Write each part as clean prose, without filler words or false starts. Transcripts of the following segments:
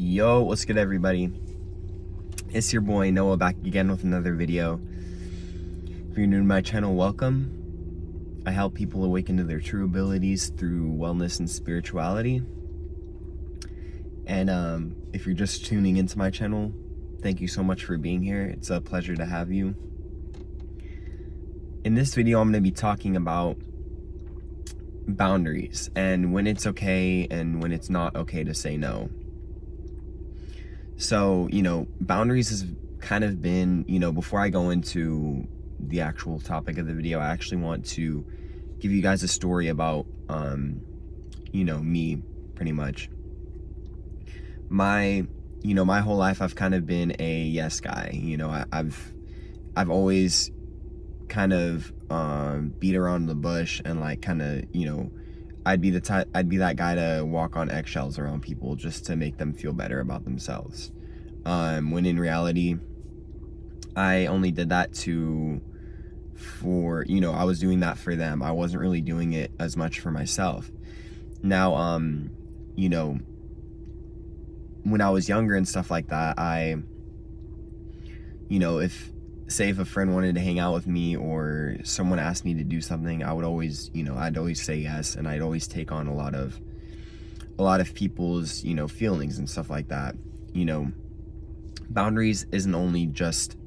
Yo, what's good, everybody? It's your boy Noah back again with another video. If you're new to my channel, welcome. I help people awaken to their true abilities through wellness and spirituality. And if you're just tuning into my channel, thank you so much for being here. It's a pleasure to have you. In this video, I'm going to be talking about boundaries and when it's okay and when it's not okay to say no. So, boundaries has kind of been, before I go into the actual topic of the video, I actually want to give you guys a story about, me, pretty much. My whole life, I've kind of been a yes guy. I've always kind of beat around the bush and I'd be that guy to walk on eggshells around people just to make them feel better about themselves. When in reality, I only did that I was doing that for them. I wasn't really doing it as much for myself. Now, when I was younger and stuff like that, if a friend wanted to hang out with me or someone asked me to do something, I'd always say yes, and I'd always take on a lot of people's, feelings and stuff like that. Boundaries isn't only just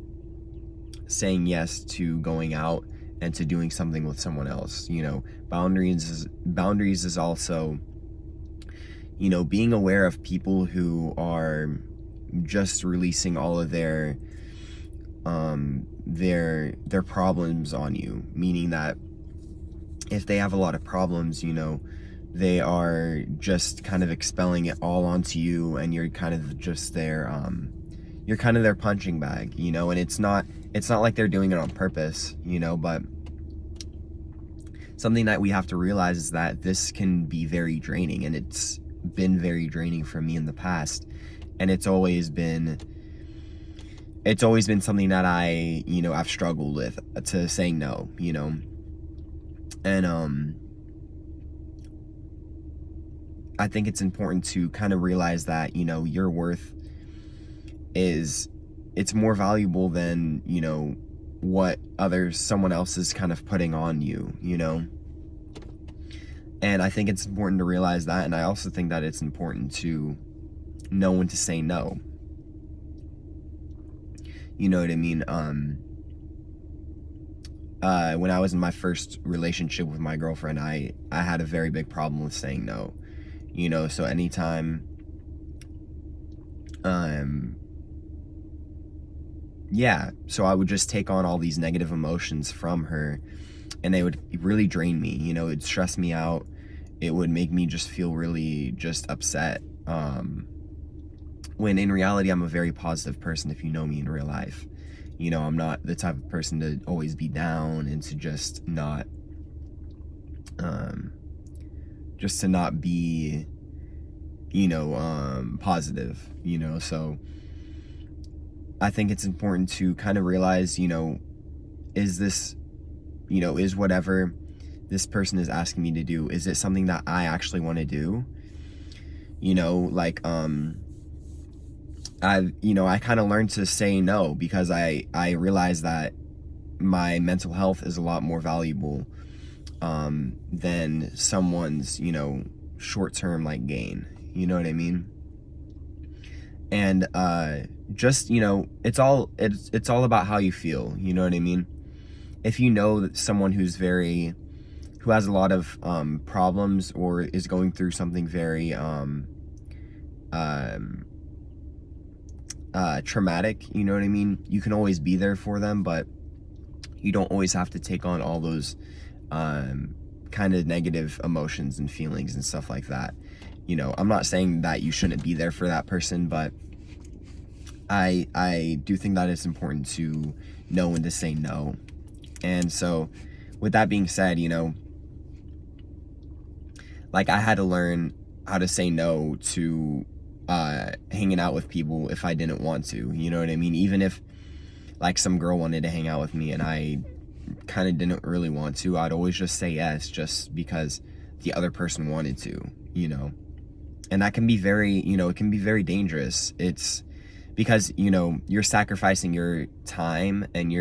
saying yes to going out and to doing something with someone else. Boundaries is also, being aware of people who are just releasing all of their problems on you, meaning that if they have a lot of problems, they are just kind of expelling it all onto you, and you're kind of just their punching bag, and it's not like they're doing it on purpose, but something that we have to realize is that this can be very draining, and it's been very draining for me in the past, and it's always been something that I've struggled with, to saying no, and I think it's important to kind of realize that, your worth it's more valuable than, what someone else is kind of putting on you, and I think it's important to realize that, and I also think that it's important to know when to say no. You know what I mean? When I was in my first relationship with my girlfriend, I had a very big problem with saying no. So anytime, so I would just take on all these negative emotions from her, and they would really drain me. It'd stress me out. It would make me just feel really just upset. When in reality, I'm a very positive person. If you know me in real life, I'm not the type of person to always be down and to just not be, positive, so I think it's important to kind of realize, is whatever this person is asking me to do, is it something that I actually want to do? I kind of learned to say no because I realized that my mental health is a lot more valuable than someone's, short-term gain. You know what I mean? And just, it's all about how you feel. You know what I mean? If you know that someone who has a lot of problems or is going through something very traumatic, you know what I mean? You can always be there for them, but you don't always have to take on all those kind of negative emotions and feelings and stuff like that. I'm not saying that you shouldn't be there for that person, but I do think that it's important to know when to say no. And so with that being said, I had to learn how to say no to hanging out with people if I didn't want to, you know what I mean? Even if some girl wanted to hang out with me and I kind of didn't really want to, I'd always just say yes just because the other person wanted to, And that can be very, it can be very dangerous. It's because, you're sacrificing your time and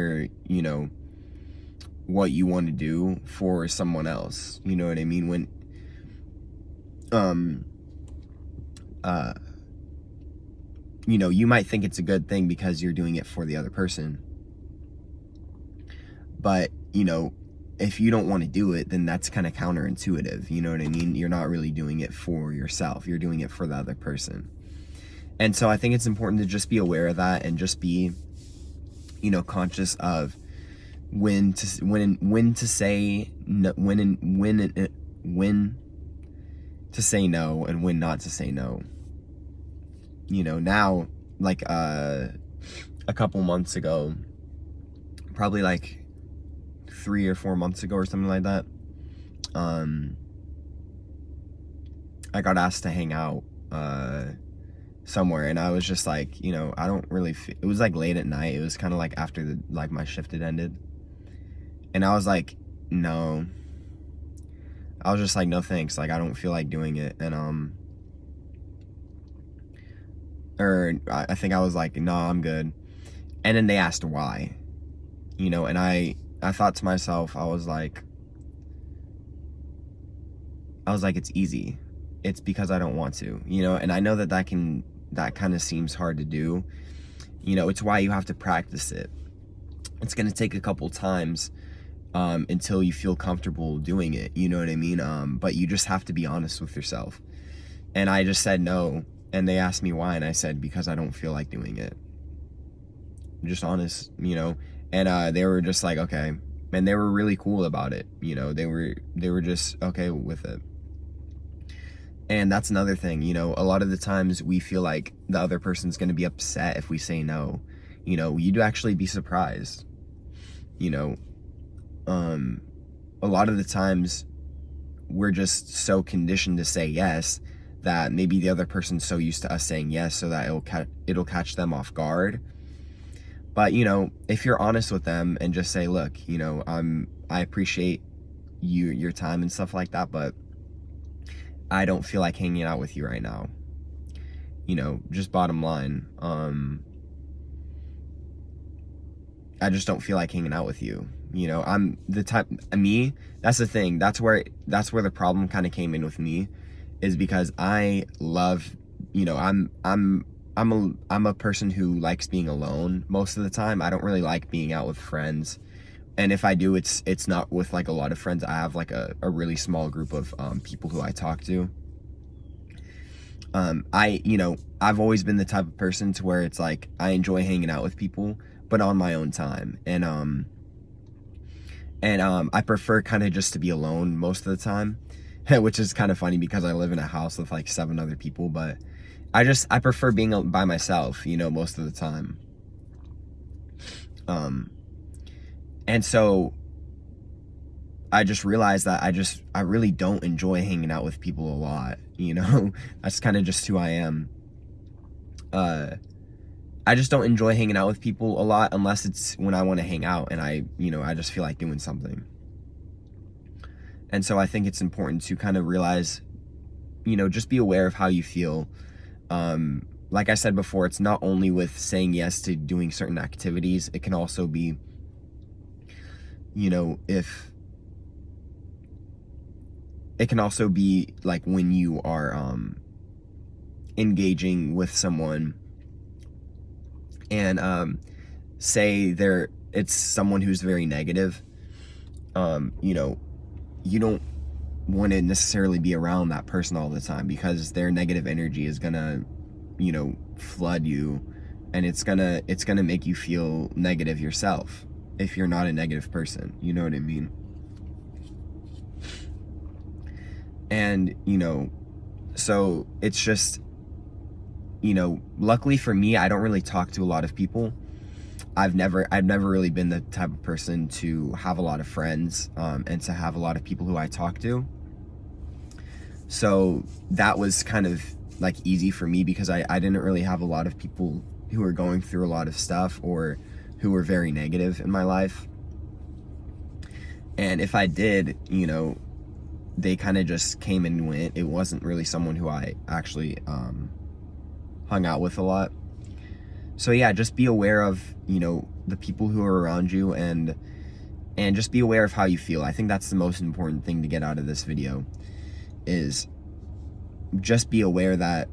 what you want to do for someone else. You know what I mean? When, you might think it's a good thing because you're doing it for the other person. But, if you don't want to do it, then that's kind of counterintuitive. You know what I mean? You're not really doing it for yourself. You're doing it for the other person. And so I think it's important to just be aware of that and just be, conscious of when to say no, when to say no and when not to say no. Now, like a couple months ago, probably like 3 or 4 months ago or something like that, I got asked to hang out somewhere, and I was just like, I don't really it was like late at night. It was kind of like after my shift had ended, and I was like, no. I was just like, no thanks, like I don't feel like doing it. And I think I was like, no, I'm good. And then they asked why, and I thought to myself, I was like, it's easy. It's because I don't want to, and I know that kind of seems hard to do. It's why you have to practice it. It's going to take a couple times until you feel comfortable doing it. You know what I mean? But you just have to be honest with yourself. And I just said no. And they asked me why. And I said, because I don't feel like doing it. Just honest, And they were just like, okay. And they were really cool about it. They were just okay with it. And that's another thing, a lot of the times we feel like the other person's going to be upset if we say no. You'd actually be surprised. A lot of the times we're just so conditioned to say yes that maybe the other person's so used to us saying yes so that it'll catch them off guard. But, if you're honest with them and just say, look, I appreciate your time and stuff like that, but I don't feel like hanging out with you right now. Just bottom line. I just don't feel like hanging out with you. I'm the type, that's the thing. That's where the problem kind of came in with me, is because I love, I'm a person who likes being alone most of the time. I don't really like being out with friends. And if I do, it's not with like a lot of friends. I have like a really small group of people who I talk to. I've always been the type of person to where it's like I enjoy hanging out with people, but on my own time. And I prefer kind of just to be alone most of the time, which is kind of funny because I live in a house with like 7 other people, but I prefer being by myself, most of the time. And so I just realized that I really don't enjoy hanging out with people a lot, that's kind of just who I am. I just don't enjoy hanging out with people a lot unless it's when I want to hang out and I just feel like doing something. And so I think it's important to kind of realize, just be aware of how you feel. Like I said before, it's not only with saying yes to doing certain activities, it can also be, if it can also be like when you are engaging with someone and say it's someone who's very negative, you don't want to necessarily be around that person all the time because their negative energy is gonna flood you, and it's gonna make you feel negative yourself if you're not a negative person. You know what I mean? And so it's just, luckily for me, I don't really talk to a lot of people. I've never really been the type of person to have a lot of friends and to have a lot of people who I talk to. So that was kind of like easy for me because I didn't really have a lot of people who were going through a lot of stuff or who were very negative in my life. And if I did, they kind of just came and went. It wasn't really someone who I actually hung out with a lot. So yeah, just be aware of, you know, the people who are around you, and just be aware of how you feel. I think that's the most important thing to get out of this video, is just be aware that,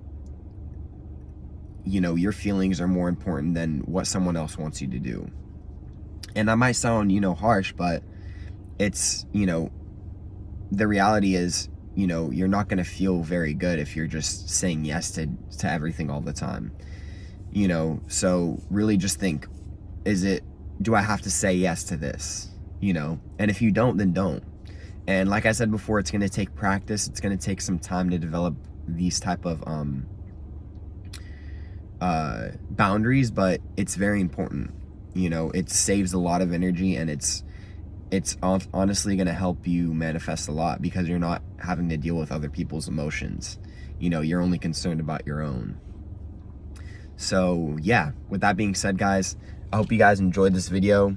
you know, your feelings are more important than what someone else wants you to do. And that might sound, you know, harsh, but it's, you know, the reality is, you know, you're not going to feel very good if you're just saying yes to everything all the time. You know, so really just think, do I have to say yes to this? You know, and if you don't, then don't. And like I said before, it's going to take practice. It's going to take some time to develop these type of boundaries, but it's very important. You know, it saves a lot of energy, and it's honestly going to help you manifest a lot, because you're not having to deal with other people's emotions. You know, you're only concerned about your own. So yeah, with that being said, guys, I hope you guys enjoyed this video.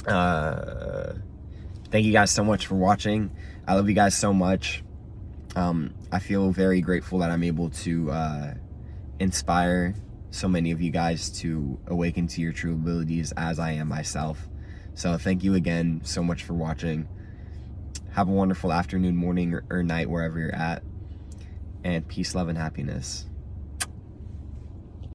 Thank you guys so much for watching. I love you guys so much. I feel very grateful that I'm able to inspire so many of you guys to awaken to your true abilities, as I am myself. So thank you again so much for watching. Have a wonderful afternoon, morning, or night, wherever you're at. And peace, love, and happiness.